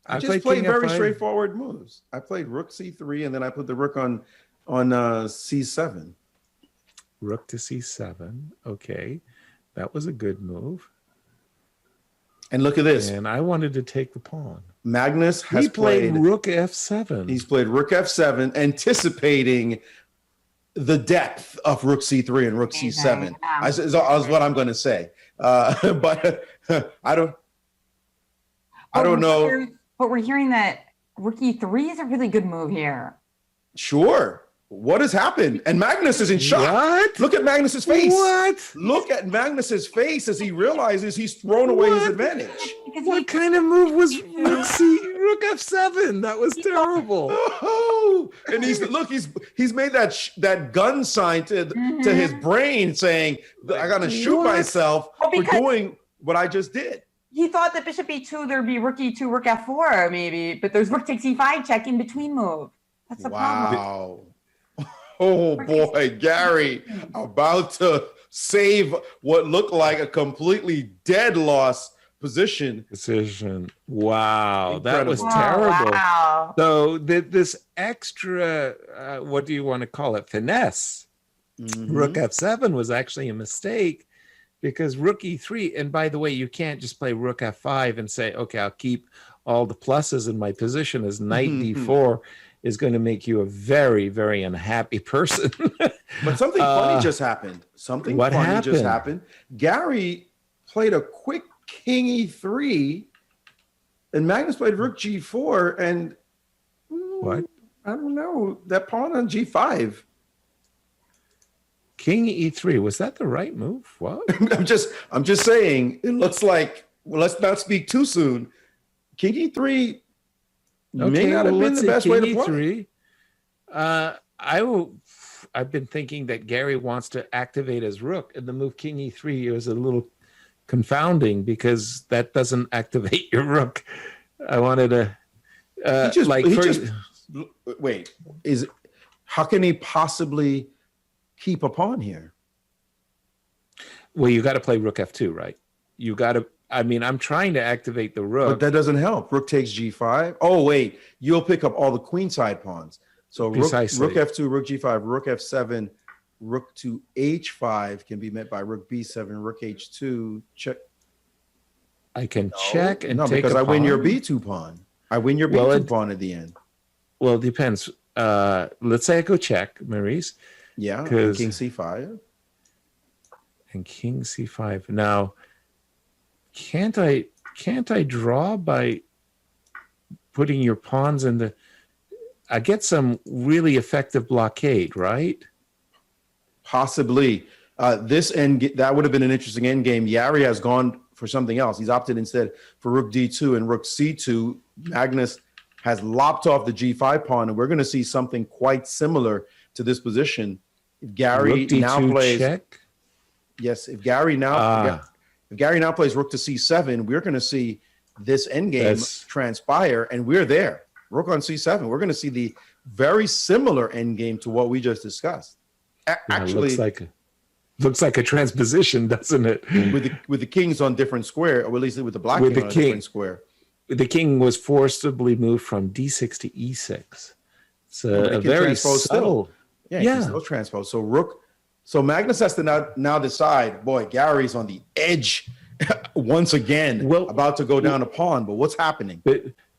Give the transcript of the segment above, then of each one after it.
I just played very straightforward moves. I played rook c3, and then I put the rook on c7. Rook to c7. Okay, that was a good move. And look at this. And I wanted to take the pawn. Magnus has played rook f7. He's played rook f7, anticipating the depth of rook c3 and rook c7. Is what I'm going to say. But I don't know. But we're hearing that rook e3 is a really good move here. Sure. What has happened? And Magnus is in shock. What? Look at Magnus's face. What? Look at Magnus's face as he realizes he's thrown away his advantage. What kind of move was rook f7? That was terrible. Oh, and he's made that gun sign to his brain saying, I gotta shoot myself for doing what I just did. He thought that bishop e2, there'd be rook e2, rook f4 maybe, but there's rook takes e5 check in between move. That's the problem. Wow. Oh boy, Gary about to save what looked like a completely dead loss position. Wow, Incredible. that was terrible. Wow. So this extra, what do you want to call it, finesse, rook f7 was actually a mistake because rook e3, and by the way, you can't just play rook f5 and say, okay, I'll keep all the pluses in my position as knight d4 is going to make you a very, very unhappy person. But something funny just happened. Just happened. Gary played a quick king e3, and Magnus played rook g4, and what? I don't know, that pawn on g5. King e3, was that the right move? What? I'm just saying, it looks like, well, let's not speak too soon. King e3 may not have been the best way to play. I've been thinking that Gary wants to activate his rook, and the move king e3 is a little confounding because that doesn't activate your rook. I wanted to wait. How can he possibly keep a pawn here? Well, you got to play rook f2, right? You got to. I mean, I'm trying to activate the rook. But that doesn't help. Rook takes g5. Oh, wait. You'll pick up all the queenside pawns. So rook f2, rook g5, rook f7, rook to h5 can be met by rook b7, rook h2. Check. I can check and take because a I pawn. win your b2 pawn. I win your b2 pawn at the end. Well, it depends. Let's say I go check, Maurice. Yeah, and king c5. And king c5. Now, can't I draw by putting your pawns in the? I get some really effective blockade, right? Possibly. That would have been an interesting endgame. Yari has gone for something else. He's opted instead for rook d2 and rook c2. Magnus has lopped off the g5 pawn, and we're going to see something quite similar to this position. If Gary now plays check. Yes, if Gary now plays rook to c7, we're going to see this endgame transpire, and we're there. Rook on c7. We're going to see the very similar endgame to what we just discussed. Actually, looks like a transposition, doesn't it? With the kings on different square, or at least with the black king on a different square. The king was forcibly moved from d6 to e6. It's a very subtle. Yeah, he can still transpose. So Magnus has to now decide, boy, Gary's on the edge once again, about to go down a pawn, but what's happening?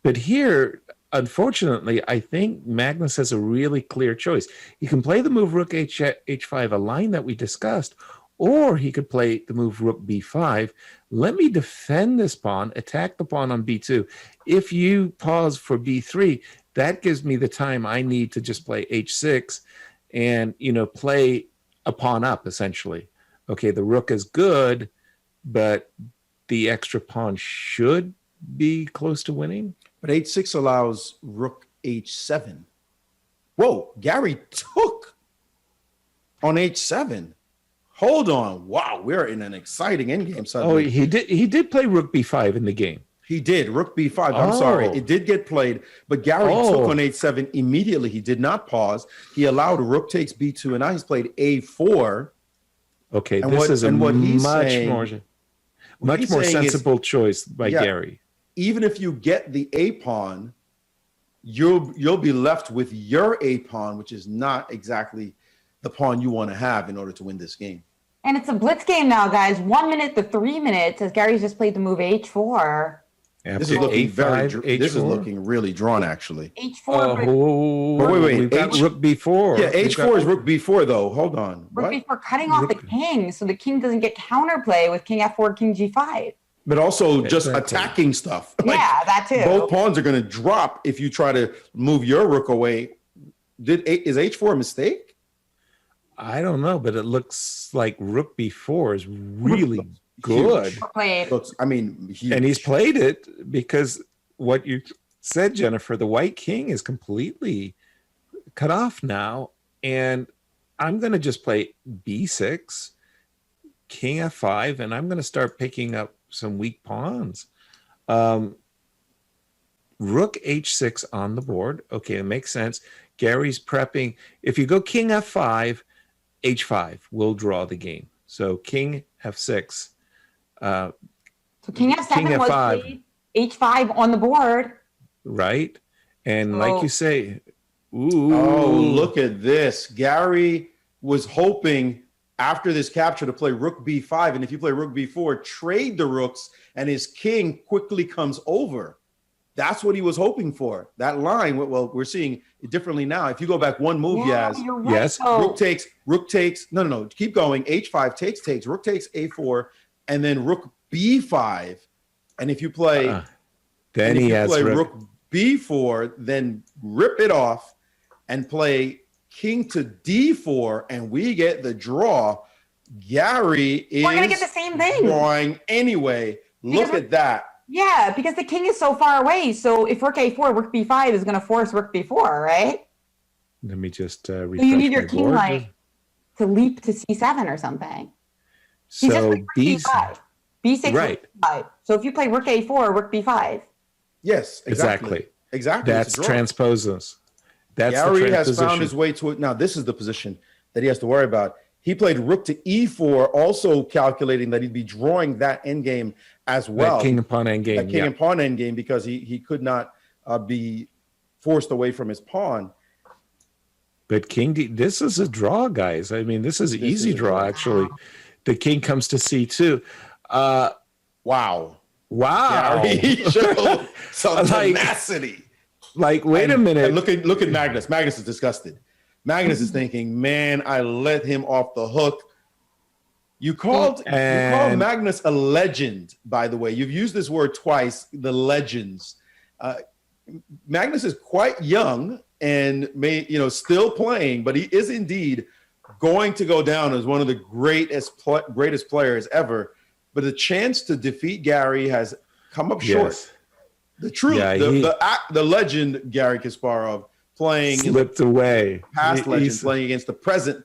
But here, unfortunately, I think Magnus has a really clear choice. He can play the move rook h5, a line that we discussed, or he could play the move rook b5. Let me defend this pawn, attack the pawn on b2. If you pause for b3, that gives me the time I need to just play h6 and, play a pawn up, essentially. Okay, the rook is good, but the extra pawn should be close to winning. But h6 allows rook h7. Whoa, Gary took on h7. Hold on. Wow, we're in an exciting endgame suddenly. Oh, he did play rook b5 in the game. He did. Rook b5. I'm sorry. It did get played, but Gary took on h7 immediately. He did not pause. He allowed rook takes b2, and now he's played a4. Okay, this is a much more sensible choice by Gary. even if you get the A pawn, you'll be left with your A pawn, which is not exactly the pawn you want to have in order to win this game. And it's a blitz game now, guys. 1 minute to 3 minutes, as Gary's just played the move H4. This is looking A5, this is H4. looking really drawn, actually. H4. wait, We've got H- rook b4. Yeah, H4 is rook b4, though. Hold on. Rook What? B4 cutting off the king, so the king doesn't get counterplay with king F4, king G5. But also just Exactly. attacking stuff. Yeah, that too. Both pawns are going to drop if you try to move your rook away. Is H4 a mistake? I don't know, but it looks like rook b4 is really good. Played. Looks, I mean, huge. And he's played it because what you said, Jennifer, the white king is completely cut off now. And I'm going to just play b6, king f5, and I'm going to start picking up some weak pawns. Rook h6 on the board. Okay, it makes sense. Gary's prepping. If you go king f5, h5 will draw the game. So king f6. So king F7 king was f5. played, H5 on the board. Right? And So- like you say, ooh. Oh, look at this. Gary was hoping after this capture to play rook b5. And if you play rook b4, trade the rooks, and his king quickly comes over. That's what he was hoping for. That line, well, we're seeing it differently now. If you go back one move, Yeah, Yaz, you're right. Yes. though. rook takes, no, keep going. H5 takes, rook takes a4, and then rook b5. And if you play, Then and if he you has play rook. rook b4, then rip it off and play king to d4, and we get the draw. Gary is We're gonna get the same thing. drawing anyway. Look Because- at that. Yeah, because the king is so far away. So if rook A4, rook B5 is going to force rook B4, right? Let me just refresh So you need your my king board. like to leap to C7 or something. He just So played rook B's B5, B6, right. rook B5. So if you play rook A4, rook B5. Yes, Exactly. Exactly. That's It's a draw. transposes. That's Gary the has transposition. found his way to it. Now, this is the position that he has to worry about. He played rook to e4, also calculating that he'd be drawing that endgame as well. That king and pawn endgame. That king and pawn endgame, because he could not be forced away from his pawn. But king D, this is a draw, guys. I mean, this is an easy is a draw, draw. actually. The king comes to C2. Wow. Wow. Gary showed some Like- tenacity. Like, wait a minute. And look at Magnus. Magnus is disgusted. Magnus is thinking, man, I let him off the hook. You called Magnus a legend, by the way. You've used this word twice, the legends. Magnus is quite young and still playing, but he is indeed going to go down as one of the greatest players ever. But the chance to defeat Gary has come up short. Yes. The truth, Yeah, the legend Gary Kasparov playing Slipped away. past legend, He's- playing against the present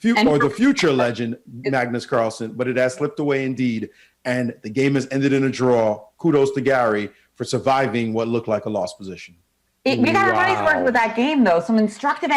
And- or the future legend Magnus Carlsen, but it has slipped away indeed, and the game has ended in a draw. Kudos to Gary for surviving what looked like a lost position. We got our money's Wow. worth with that game, though. Some instructive